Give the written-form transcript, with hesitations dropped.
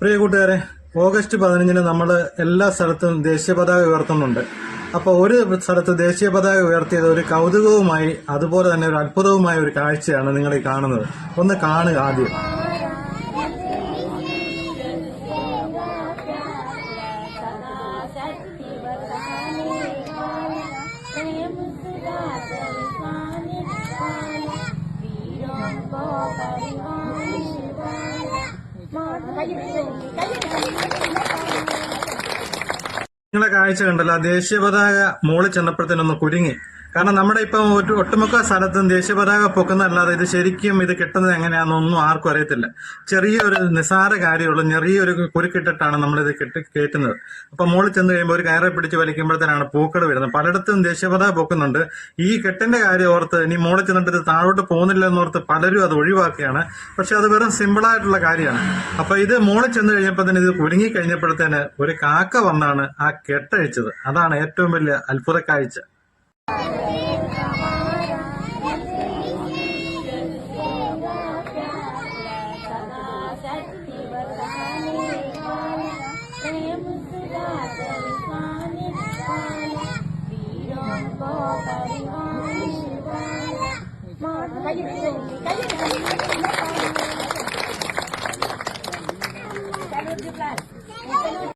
പ്രിയ കൂട്ടുകാരെ, ഓഗസ്റ്റ് 15-ന് നമ്മൾ എല്ലാ സ്ഥലത്തും ദേശീയ പതാക ഉയർത്തുന്നുണ്ട്. അപ്പോൾ ഒരു സ്ഥലത്ത് ദേശീയ പതാക ഉയർത്തിയത് ഒരു കൗതുകവുമായി അതുപോലെ തന്നെ ഒരു അത്ഭുതവുമായ ഒരു കാഴ്ചയാണ് നിങ്ങൾ ഈ കാണുന്നത്. ഒന്ന് കാണുക ആദ്യം. നിങ്ങളെ കാഴ്ച കണ്ടല്ലോ, ദേശീയ പതാക മോളിൽ ചെന്നപ്പോഴത്തേനൊന്ന് കുരുങ്ങി. കാരണം നമ്മുടെ ഇപ്പം ഒട്ടുമുക്ക സ്ഥലത്തും ദേശീയ പതാക പൊക്കുന്നതല്ലാതെ ഇത് ശരിക്കും ഇത് കിട്ടുന്നത് എങ്ങനെയാണെന്നൊന്നും ആർക്കും അറിയത്തില്ല. ചെറിയൊരു നിസാര കാര്യമുള്ളൂ, ചെറിയൊരു കുരുക്കിട്ടിട്ടാണ് നമ്മളിത് കയറ്റുന്നത്. അപ്പൊ മോളിൽ ചെന്ന് കഴിയുമ്പോൾ ഒരു കയറെ പിടിച്ച് വലിക്കുമ്പോഴത്തേനാണ് പൂക്കൾ വരുന്നത്. പലയിടത്തും ദേശീയ പതാക പൊക്കുന്നുണ്ട്. ഈ കെട്ടിന്റെ കാര്യം ഓർത്ത് ഇനി മോളിൽ ചെന്നിട്ട് ഇത് താഴോട്ട് പോകുന്നില്ല എന്നോർത്ത് പലരും അത് ഒഴിവാക്കുകയാണ്. പക്ഷെ അത് വെറും സിമ്പിളായിട്ടുള്ള കാര്യമാണ്. അപ്പൊ ഇത് മോളിൽ ചെന്ന് കഴിഞ്ഞപ്പോൾ തന്നെ ഇത് കുരുങ്ങി കഴിഞ്ഞപ്പോഴത്തേന് ഒരു കാക്ക വന്നാണ് ആ കെട്ടഴിച്ചത്. അതാണ് ഏറ്റവും വലിയ അത്ഭുത കാഴ്ച. Kayu